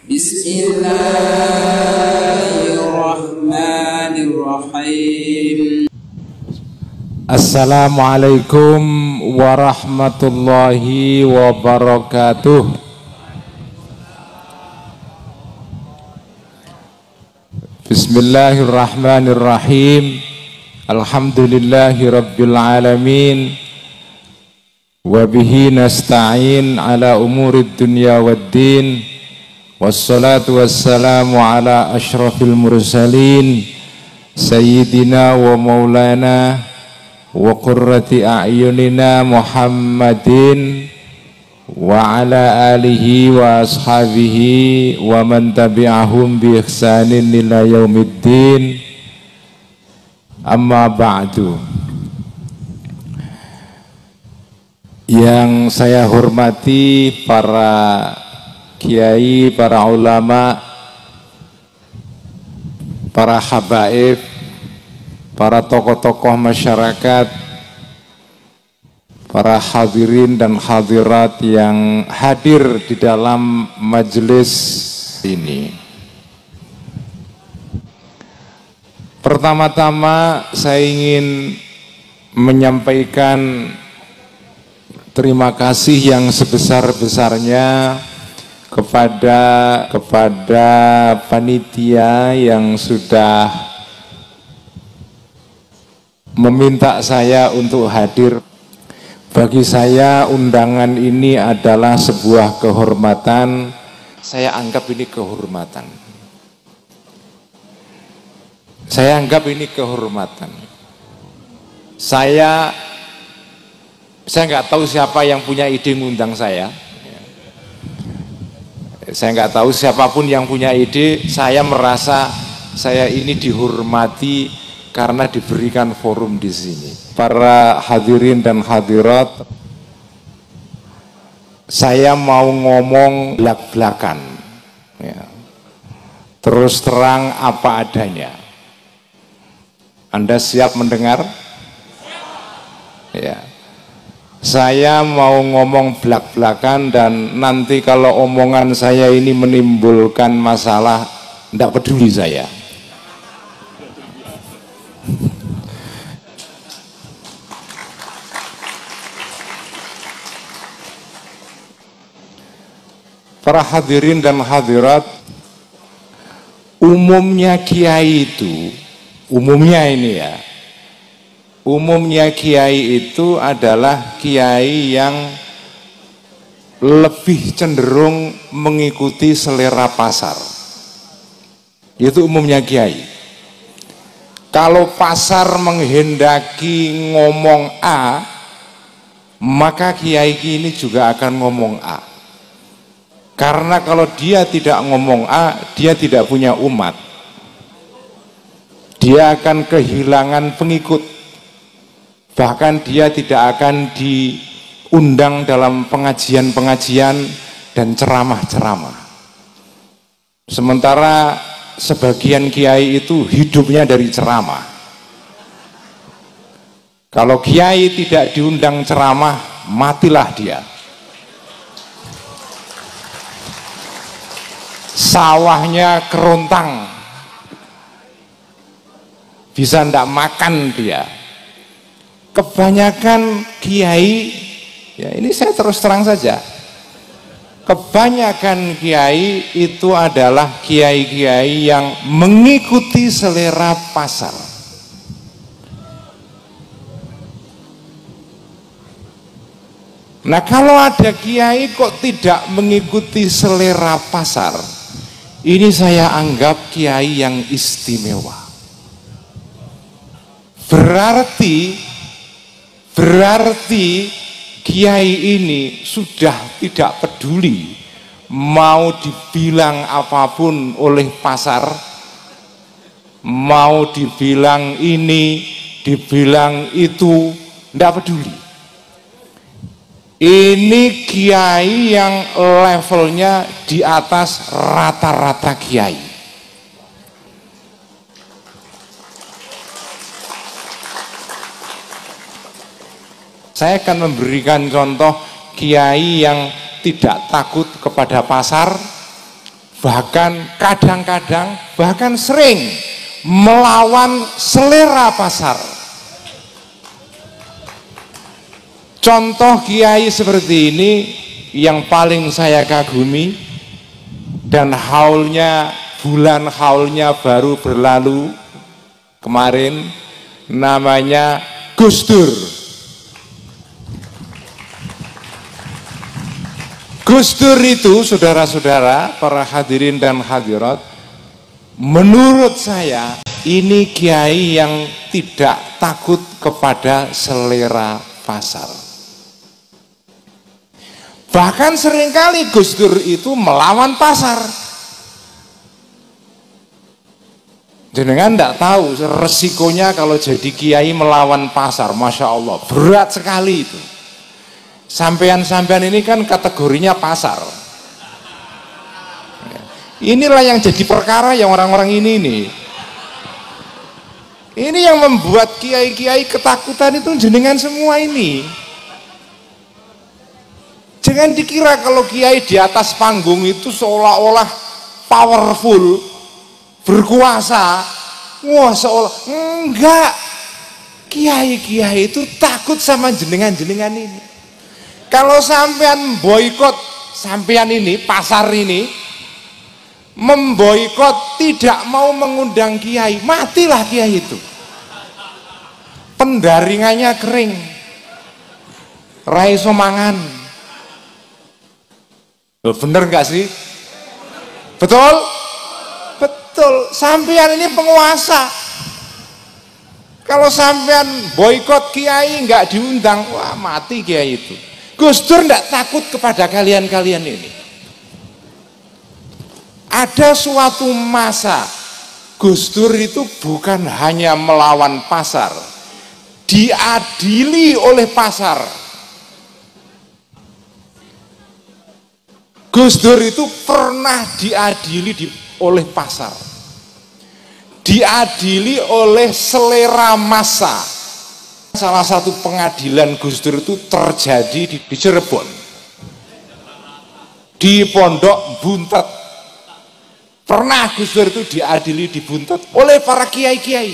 Bismillahirrahmanirrahim. Assalamualaikum warahmatullahi wabarakatuh. Bismillahirrahmanirrahim. Alhamdulillahi rabbil alamin. Wabihi nasta'in ala umurid dunya waddin. Wassalatu wassalamu ala ashrafil mursalin Sayyidina wa maulana wa qurrati a'yunina Muhammadin wa ala alihi wa ashabihi wa man tabi'ahum bi ihsanin ila yaumiddin. Amma ba'du. Yang saya hormati para kiai, para ulama, para habaib, para tokoh-tokoh masyarakat, para hadirin dan hadirat yang hadir di dalam majelis ini. Pertama-tama saya ingin menyampaikan terima kasih yang sebesar-besarnya kepada panitia yang sudah meminta saya untuk hadir. Bagi saya undangan ini adalah sebuah kehormatan. Saya anggap ini kehormatan. Saya anggap ini kehormatan. Saya nggak tahu siapa yang punya ide mengundang saya. Saya nggak tahu siapapun yang punya ide. Saya merasa saya ini dihormati karena diberikan forum di sini. Para hadirin dan hadirat, saya mau ngomong belak-belakan, ya. Terus terang apa adanya. Anda siap mendengar? Ya. Saya mau ngomong belak-belakan dan nanti kalau omongan saya ini menimbulkan masalah, tidak peduli saya. Para hadirin dan hadirat, umumnya kiai itu, umumnya ini ya, umumnya kiai itu adalah kiai yang lebih cenderung mengikuti selera pasar. Itu umumnya kiai. Kalau pasar menghendaki ngomong A, maka kiai ini juga akan ngomong A. Karena kalau dia tidak ngomong A, dia tidak punya umat. Dia akan kehilangan pengikut. Bahkan dia tidak akan diundang dalam pengajian-pengajian dan ceramah-ceramah. Sementara sebagian kiai itu hidupnya dari ceramah. Kalau kiai tidak diundang ceramah, matilah dia. Sawahnya kerontang, bisa ndak makan dia. Kebanyakan kiai, ya ini saya terus terang saja, kebanyakan kiai itu adalah kiai-kiai yang mengikuti selera pasar. Nah, kalau ada kiai kok tidak mengikuti selera pasar, ini saya anggap kiai yang istimewa. Berarti kiai ini sudah tidak peduli mau dibilang apapun oleh pasar, mau dibilang ini, dibilang itu, tidak peduli. Ini kiai yang levelnya di atas rata-rata kiai. Saya akan memberikan contoh kiai yang tidak takut kepada pasar, bahkan kadang-kadang, bahkan sering melawan selera pasar. Contoh kiai seperti ini yang paling saya kagumi, dan bulan haulnya baru berlalu kemarin, namanya Gus Dur. Gus Dur itu, saudara-saudara, para hadirin dan hadirat, menurut saya ini kiai yang tidak takut kepada selera pasar. Bahkan seringkali Gus Dur itu melawan pasar. Jenengan tidak tahu resikonya kalau jadi kiai melawan pasar, Masya Allah, berat sekali itu. Sampean-sampean ini kan kategorinya pasar. Inilah yang jadi perkara yang orang-orang ini nih. Ini yang membuat kiai-kiai ketakutan itu jenengan semua ini. Jangan dikira kalau kiai di atas panggung itu seolah-olah powerful, berkuasa. Wah, seolah enggak. Kiai-kiai itu takut sama jenengan-jenengan ini. Kalau sampean boikot, sampean ini, pasar ini memboikot, tidak mau mengundang kiai, matilah kiai itu. Pendaringannya kering, raiso mangan. Bener nggak sih? Betul? Betul. Sampean ini penguasa. Kalau sampean boikot kiai nggak diundang, wah mati kiai itu. Gus Dur nggak takut kepada kalian-kalian ini. Ada suatu masa Gus Dur itu bukan hanya melawan pasar, diadili oleh pasar. Gus Dur itu pernah diadili oleh pasar, diadili oleh selera massa. Salah satu pengadilan Gus Dur itu terjadi di Cirebon, di Pondok Buntet. Pernah Gus Dur itu diadili di Buntet oleh para kiai-kiai,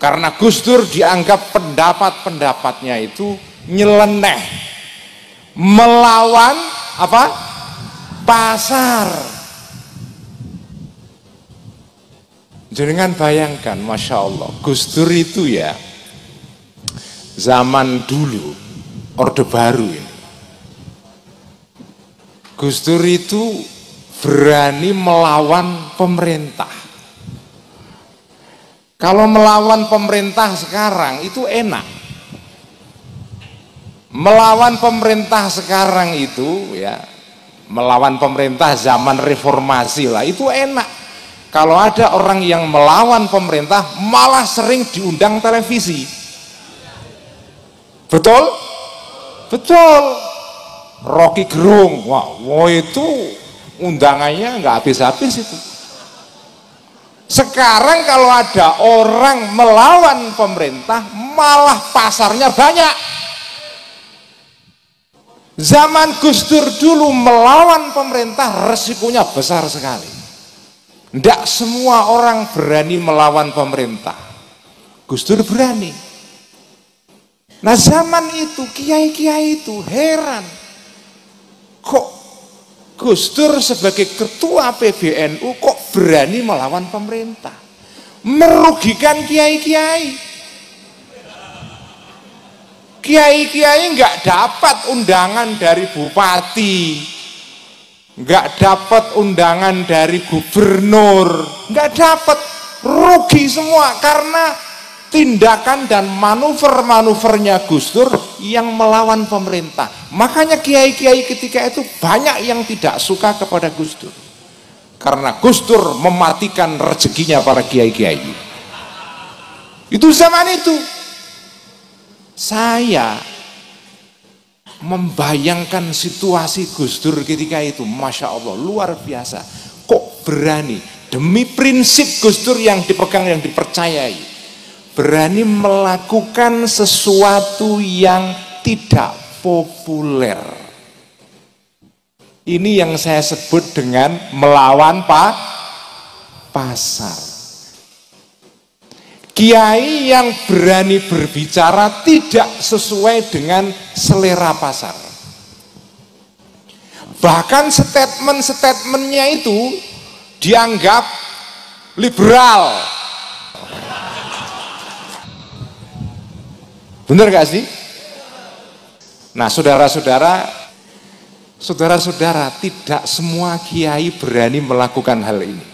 karena Gus Dur dianggap pendapat-pendapatnya itu nyeleneh, melawan apa? Pasar. Jangan bayangkan, Masya Allah, Gus Dur itu ya zaman dulu, Orde Baru ini, Gus Dur itu berani melawan pemerintah. Kalau melawan pemerintah sekarang itu enak. Melawan pemerintah sekarang itu ya, melawan pemerintah zaman reformasi lah, itu enak. Kalau ada orang yang melawan pemerintah malah sering diundang televisi. Betul? Betul. Rocky Gerung, wah itu undangannya nggak habis-habis itu. Sekarang kalau ada orang melawan pemerintah malah pasarnya banyak. Zaman Gus Dur dulu melawan pemerintah resikonya besar sekali. Tidak semua orang berani melawan pemerintah. Gus Dur berani. Nah zaman itu kiai-kiai itu heran, kok Gus Dur sebagai ketua PBNU kok berani melawan pemerintah, merugikan kiai-kiai. Kiai-kiai nggak dapat undangan dari bupati, nggak dapat undangan dari gubernur, nggak dapat, rugi semua karena tindakan dan manuver-manuvernya Gus Dur yang melawan pemerintah. Makanya kiai-kiai ketika itu banyak yang tidak suka kepada Gus Dur, karena Gus Dur mematikan rezekinya para kiai-kiai. Itu zaman itu. Saya membayangkan situasi Gus Dur ketika itu, Masya Allah, luar biasa. Kok berani demi prinsip Gus Dur yang dipegang, yang dipercayai, berani melakukan sesuatu yang tidak populer. Ini yang saya sebut dengan melawan pasar. Kiai yang berani berbicara tidak sesuai dengan selera pasar. Bahkan statement-statementnya itu dianggap liberal. Bener gak sih? Nah, saudara-saudara, tidak semua kiai berani melakukan hal ini.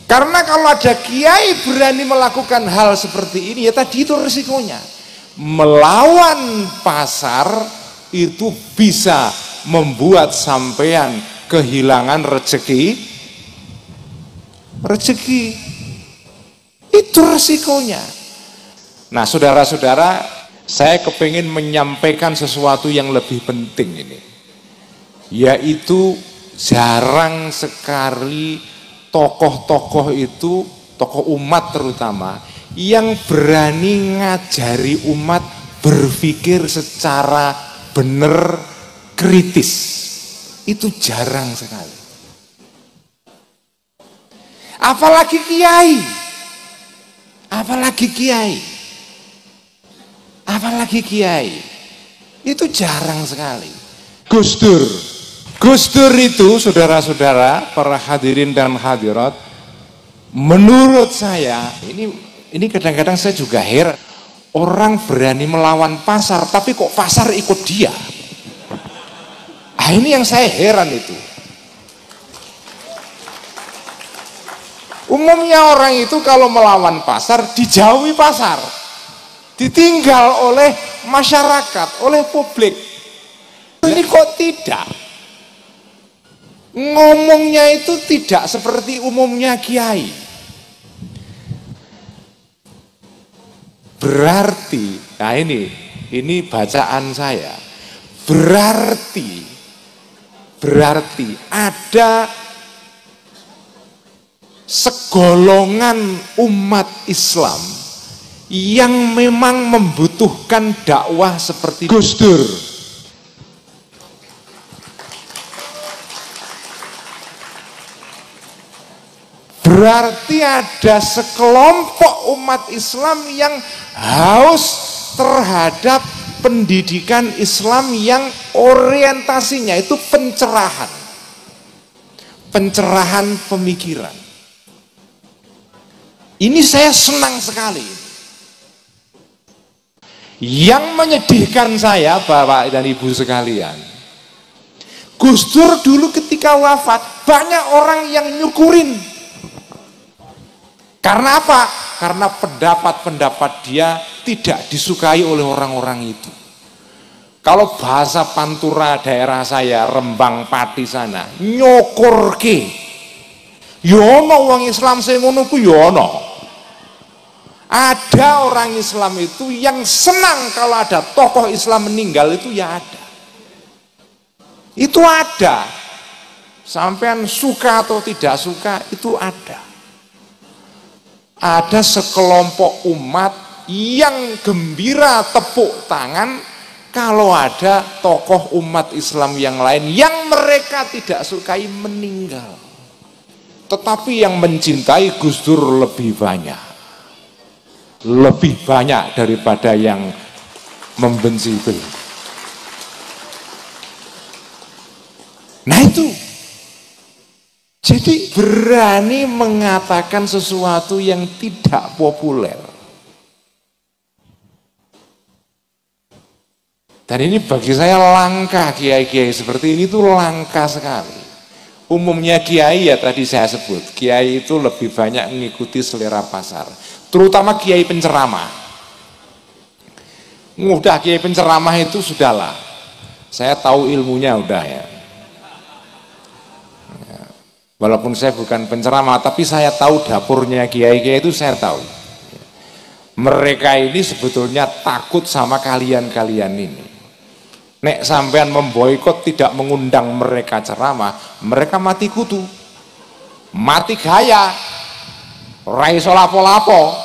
Karena kalau ada kiai berani melakukan hal seperti ini, ya tadi itu risikonya. Melawan pasar itu bisa membuat sampean kehilangan rezeki. Itu risikonya. Nah, saudara-saudara, saya kepingin menyampaikan sesuatu yang lebih penting ini, yaitu jarang sekali tokoh-tokoh itu, tokoh umat terutama, yang berani ngajari umat berpikir secara benar, kritis. Itu jarang sekali. Apalagi kiai, itu jarang sekali. Gus Dur itu, saudara-saudara, para hadirin dan hadirat, menurut saya, ini kadang-kadang saya juga heran, orang berani melawan pasar, tapi kok pasar ikut dia? Ini yang saya heran itu. Umumnya orang itu kalau melawan pasar, dijauhi pasar, ditinggal oleh masyarakat, oleh publik. Ini kok tidak? Ngomongnya itu tidak seperti umumnya kiai. Berarti, nah ini bacaan saya. Berarti ada segolongan umat Islam yang memang membutuhkan dakwah seperti Gus Dur. Berarti ada sekelompok umat Islam yang haus terhadap pendidikan Islam yang orientasinya itu pencerahan pemikiran. Ini saya senang sekali. Yang menyedihkan saya, Bapak dan Ibu sekalian, Gus Dur dulu ketika wafat banyak orang yang nyukurin. Karena apa? Karena pendapat-pendapat dia tidak disukai oleh orang-orang itu. Kalau bahasa Pantura daerah saya, Rembang Pati sana, nyokurke. Yono wong Islam sing ngono ku yono. Ada orang Islam itu yang senang kalau ada tokoh Islam meninggal, itu ya ada. Itu ada. Sampean suka atau tidak suka, itu ada. Ada sekelompok umat yang gembira tepuk tangan kalau ada tokoh umat Islam yang lain yang mereka tidak sukai meninggal. Tetapi yang mencintai Gus Dur lebih banyak daripada yang membenci beliau. Nah itu, jadi berani mengatakan sesuatu yang tidak populer. Dan ini bagi saya langka, kiai-kiai seperti ini tuh langka sekali. Umumnya kiai ya tadi saya sebut, kiai itu lebih banyak mengikuti selera pasar. Terutama kiai penceramah. Udah kiai penceramah itu sudahlah. Saya tahu ilmunya udah ya. Walaupun saya bukan penceramah, tapi saya tahu dapurnya kiai-kiai itu saya tahu. Mereka ini sebetulnya takut sama kalian-kalian ini. Nek sampean memboikot tidak mengundang mereka ceramah, mereka mati kutu, mati gaya, raiso lapo-lapo.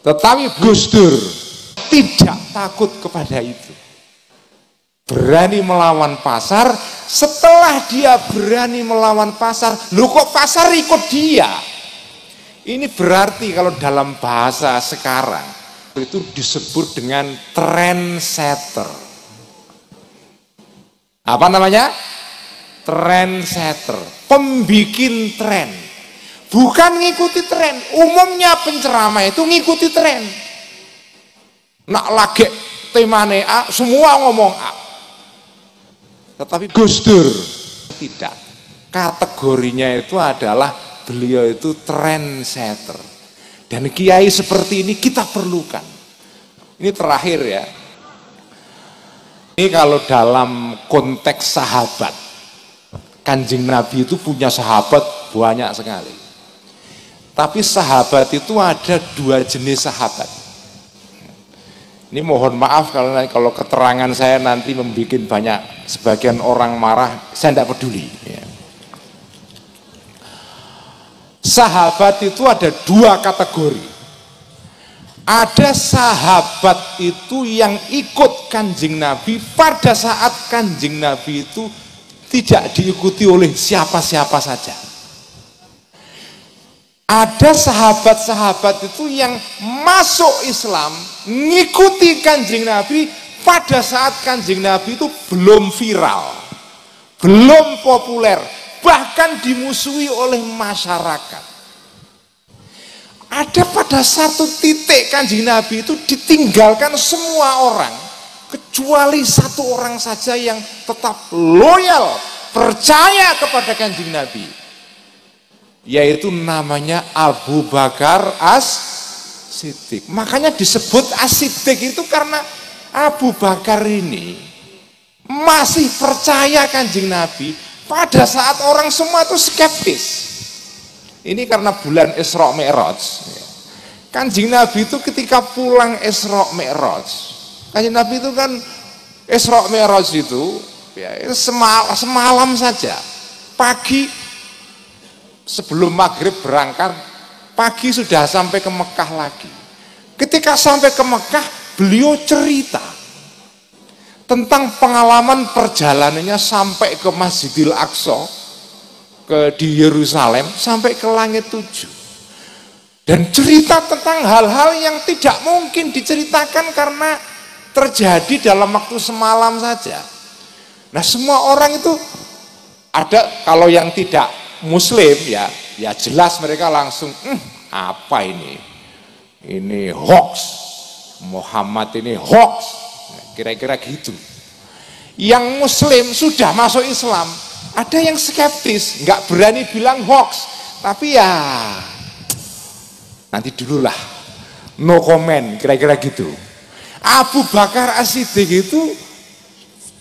Tetapi Gus Dur tidak takut kepada itu. berani melawan pasar. Setelah dia berani melawan pasar, loh kok pasar ikut dia? Ini berarti kalau dalam bahasa sekarang itu disebut dengan trendsetter. Apa namanya? Trendsetter, pembikin tren. Bukan ngikuti tren. Umumnya penceramah itu ngikuti tren. Nak lagi temane A, semua ngomong A. Tetapi Gus Dur tidak. Kategorinya itu adalah beliau itu trendsetter. Dan kiai seperti ini kita perlukan. Ini terakhir ya. Ini kalau dalam konteks sahabat, Kanjeng Nabi itu punya sahabat banyak sekali. Tapi sahabat itu ada dua jenis sahabat. Ini mohon maaf kalau keterangan saya nanti membuat banyak sebagian orang marah, saya tidak peduli. Ya. Sahabat itu ada dua kategori. Ada sahabat itu yang ikut Kanjeng Nabi pada saat Kanjeng Nabi itu tidak diikuti oleh siapa-siapa saja. Ada sahabat-sahabat itu yang masuk Islam, ngikuti Kanjeng Nabi pada saat Kanjeng Nabi itu belum viral, belum populer, bahkan dimusuhi oleh masyarakat. Ada pada satu titik Kanjeng Nabi itu ditinggalkan semua orang, kecuali satu orang saja yang tetap loyal, percaya kepada Kanjeng Nabi, yaitu namanya Abu Bakar As-Siddiq. Makanya disebut As-Siddiq itu karena Abu Bakar ini masih percaya Kanjeng Nabi pada saat orang semua itu skeptis. Ini karena bulan Isra Mi'raj. Kanjeng Nabi itu ketika pulang Isra Mi'raj, Kanjeng Nabi itu kan Isra Mi'raj itu ya, semalam saja. Pagi sebelum maghrib berangkat, pagi sudah sampai ke Mekah lagi. Ketika sampai ke Mekah, beliau cerita tentang pengalaman perjalanannya sampai ke Masjidil Aqsa, di Yerusalem, sampai ke langit 7. Dan cerita tentang hal-hal yang tidak mungkin diceritakan karena terjadi dalam waktu semalam saja. Nah, semua orang itu ada, kalau yang tidak Muslim ya jelas mereka langsung apa ini hoax, Muhammad ini hoax, kira-kira gitu. Yang Muslim sudah masuk Islam, ada yang skeptis, nggak berani bilang hoax, tapi ya nanti dululah, no comment, kira-kira gitu. Abu Bakar As-Siddiq itu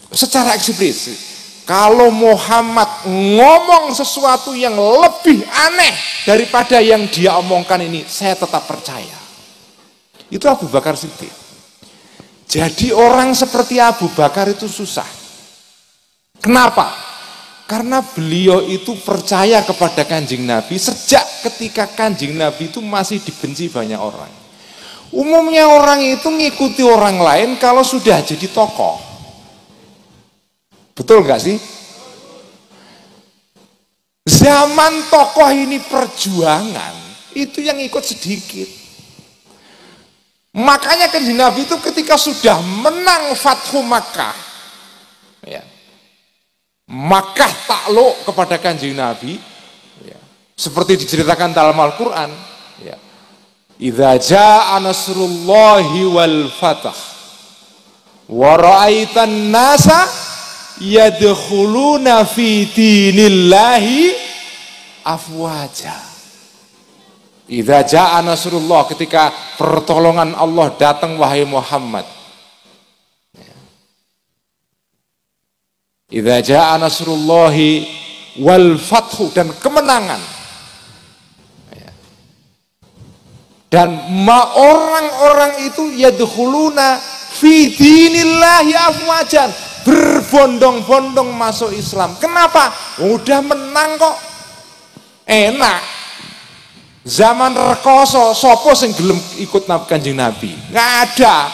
secara eksplisit, kalau Muhammad ngomong sesuatu yang lebih aneh daripada yang dia omongkan ini, saya tetap percaya. Itu Abu Bakar Siddiq. Jadi orang seperti Abu Bakar itu susah. Kenapa? Karena beliau itu percaya kepada Kanjeng Nabi sejak ketika Kanjeng Nabi itu masih dibenci banyak orang. Umumnya orang itu ngikuti orang lain kalau sudah jadi tokoh. Betul nggak sih? Zaman tokoh ini perjuangan, itu yang ikut sedikit. Makanya Kanjeng Nabi itu ketika sudah menang Fathu Makkah, ya, Makkah takluk kepada Kanjeng Nabi, ya, seperti diceritakan dalam Al-Quran, ya, idza jaa nasrullahi wal fath wa ra'aitan nasa yadkhuluna fi dinillahi afwaja. Idza jaa nasrullah, ketika pertolongan Allah datang wahai Muhammad. Idza jaa nasrullahi wal fathu, dan kemenangan. Dan orang-orang itu yadkhuluna fi dinillahi afwajan, berbondong-bondong masuk Islam. Kenapa? Udah menang kok, enak. Zaman rekoso, sopo sing gelem ikut Kanjeng Nabi? Nggak ada.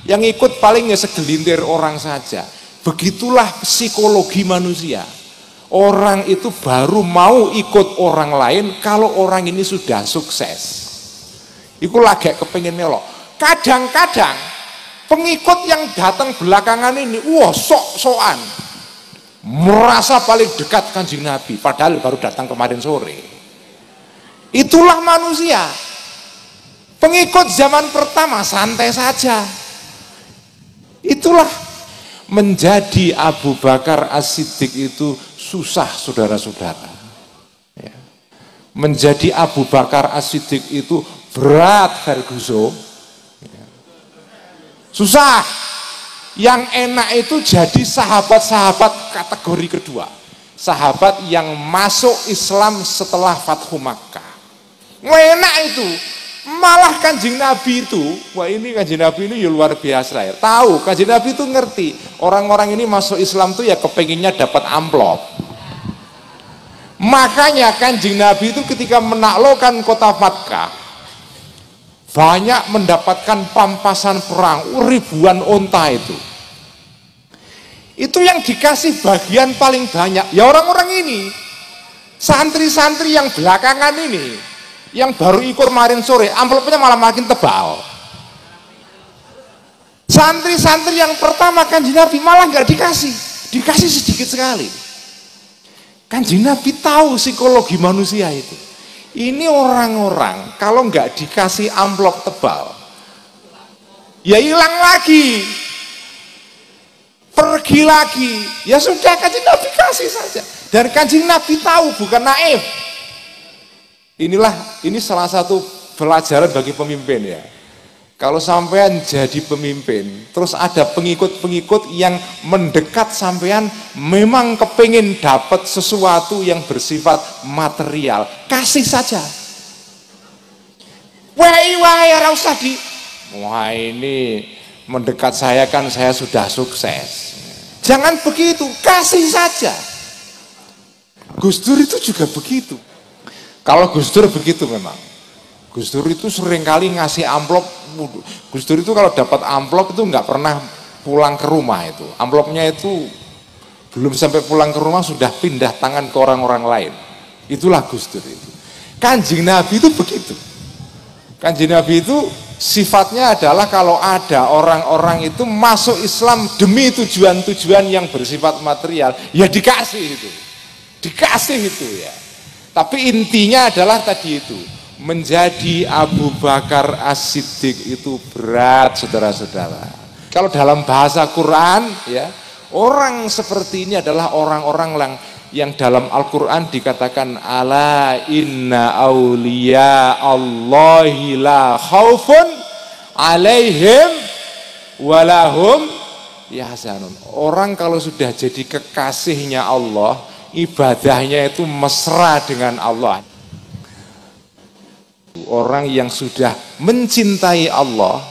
Yang ikut paling ya segelintir orang saja. Begitulah psikologi manusia. Orang itu baru mau ikut orang lain kalau orang ini sudah sukses. Iku lagi kepengin melok. Kadang-kadang pengikut yang datang belakangan ini, wah sok-sokan, merasa paling dekat Kanjeng Nabi, padahal baru datang kemarin sore. Itulah manusia. Pengikut zaman pertama santai saja. Itulah menjadi Abu Bakar As-Siddiq itu susah, saudara-saudara. Ya. Menjadi Abu Bakar As-Siddiq itu berat, Ferguson. Ya. Susah. Yang enak itu jadi sahabat-sahabat kategori kedua. Sahabat yang masuk Islam setelah Fathu Makkah. Enak itu. Malah Kanjeng Nabi itu, wah ini Kanjeng Nabi ini ya luar biasa ya. Tahu, Kanjeng Nabi itu ngerti orang-orang ini masuk Islam tuh ya kepenginnya dapat amplop. Makanya Kanjeng Nabi itu ketika menaklukkan kota Makkah banyak mendapatkan pampasan perang, ribuan onta itu. Itu yang dikasih bagian paling banyak ya orang-orang ini. Santri-santri yang belakangan ini, yang baru ikut kemarin sore, amplopnya malah makin tebal. Santri-santri yang pertama Kanjeng Nabi malah nggak dikasih sedikit sekali. Kanjeng Nabi tahu psikologi manusia itu. Ini orang-orang kalau nggak dikasih amplop tebal, ya hilang lagi, pergi lagi. Ya sudah, Kanjeng Nabi kasih saja. Dan Kanjeng Nabi tahu, bukan naif. Ini salah satu pelajaran bagi pemimpin ya. Kalau sampean jadi pemimpin, terus ada pengikut-pengikut yang mendekat sampean, memang kepingin dapat sesuatu yang bersifat material, kasih saja. Wah, ora usah di. Wah ini mendekat saya kan saya sudah sukses. Jangan begitu, kasih saja. Gus Dur itu juga begitu. Kalau Gus Dur begitu memang. Gus Dur itu seringkali ngasih amplop. Gus Dur itu kalau dapat amplop itu nggak pernah pulang ke rumah itu. Amplopnya itu belum sampai pulang ke rumah sudah pindah tangan ke orang-orang lain. Itulah Gus Dur itu. Kanjeng Nabi itu begitu. Kanjeng Nabi itu sifatnya adalah kalau ada orang-orang itu masuk Islam demi tujuan-tujuan yang bersifat material, ya dikasih itu. Dikasih itu ya. Tapi intinya adalah tadi itu, menjadi Abu Bakar As-Siddiq itu berat, saudara-saudara. Kalau dalam bahasa Quran ya, orang seperti ini adalah orang-orang yang dalam Al-Quran dikatakan ala inna awliya Allahi la khaufun alaihim walahum yahzanun. Orang kalau sudah jadi kekasihnya Allah, ibadahnya itu mesra dengan Allah. Orang yang sudah mencintai Allah,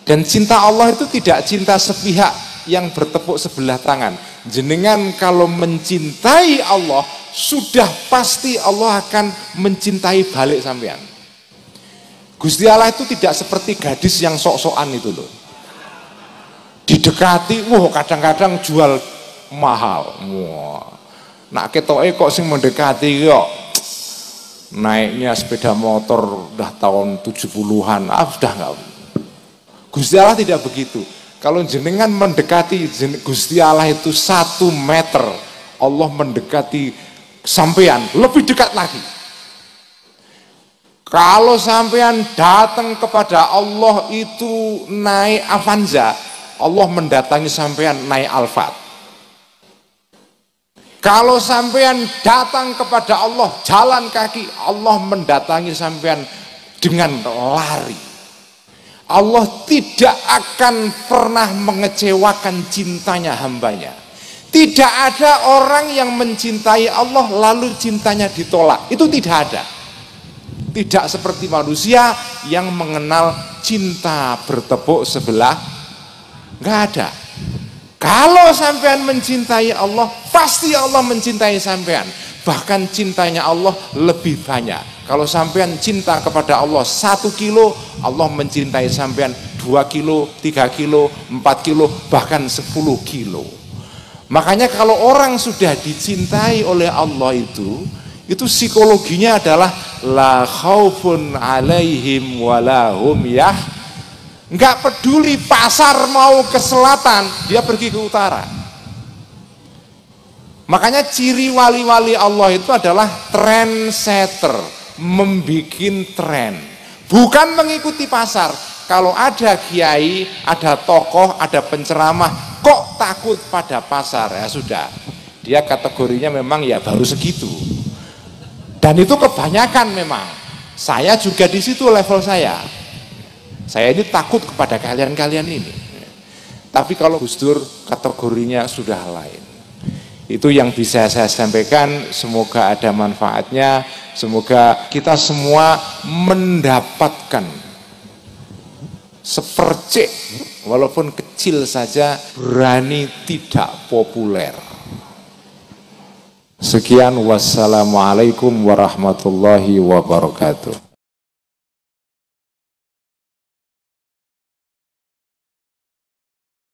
dan cinta Allah itu tidak cinta sepihak yang bertepuk sebelah tangan. Jenengan kalau mencintai Allah, sudah pasti Allah akan mencintai balik sampean. Gusti Allah itu tidak seperti gadis yang sok-sokan itu loh. Didekati, wah kadang-kadang jual mahal. Wah. Nak ketoke kok sing mendekati kok naiknya sepeda motor udah tahun 70-an, sudah enggak. Gusti Allah tidak begitu. Kalau jenengan mendekati Gusti Allah itu 1 meter, Allah mendekati sampean lebih dekat lagi. Kalau sampean datang kepada Allah itu naik Avanza, Allah mendatangi sampean naik Alphard. Kalau sampean datang kepada Allah jalan kaki, Allah mendatangi sampean dengan lari. Allah tidak akan pernah mengecewakan cintanya hambanya. Tidak ada orang yang mencintai Allah lalu cintanya ditolak. Itu tidak ada. Tidak seperti manusia yang mengenal cinta bertepuk sebelah. Nggak ada. Kalau sampean mencintai Allah, pasti Allah mencintai sampean. Bahkan cintanya Allah lebih banyak. Kalau sampean cinta kepada Allah 1 kilo, Allah mencintai sampean 2 kilo, 3 kilo, 4 kilo, bahkan 10 kilo. Makanya kalau orang sudah dicintai oleh Allah itu psikologinya adalah la khaufun alaihim walahum yah. Enggak peduli pasar mau ke selatan, dia pergi ke utara. Makanya ciri wali-wali Allah itu adalah trendsetter, membikin tren, bukan mengikuti pasar. Kalau ada kiai, ada tokoh, ada penceramah, kok takut pada pasar, ya sudah, dia kategorinya memang ya baru segitu. Dan itu kebanyakan memang. Saya juga di situ level saya. Saya ini takut kepada kalian-kalian ini. Tapi kalau Gus Dur kategorinya sudah lain. Itu yang bisa saya sampaikan, semoga ada manfaatnya, semoga kita semua mendapatkan sepercik, walaupun kecil saja, berani tidak populer. Sekian, wassalamualaikum warahmatullahi wabarakatuh.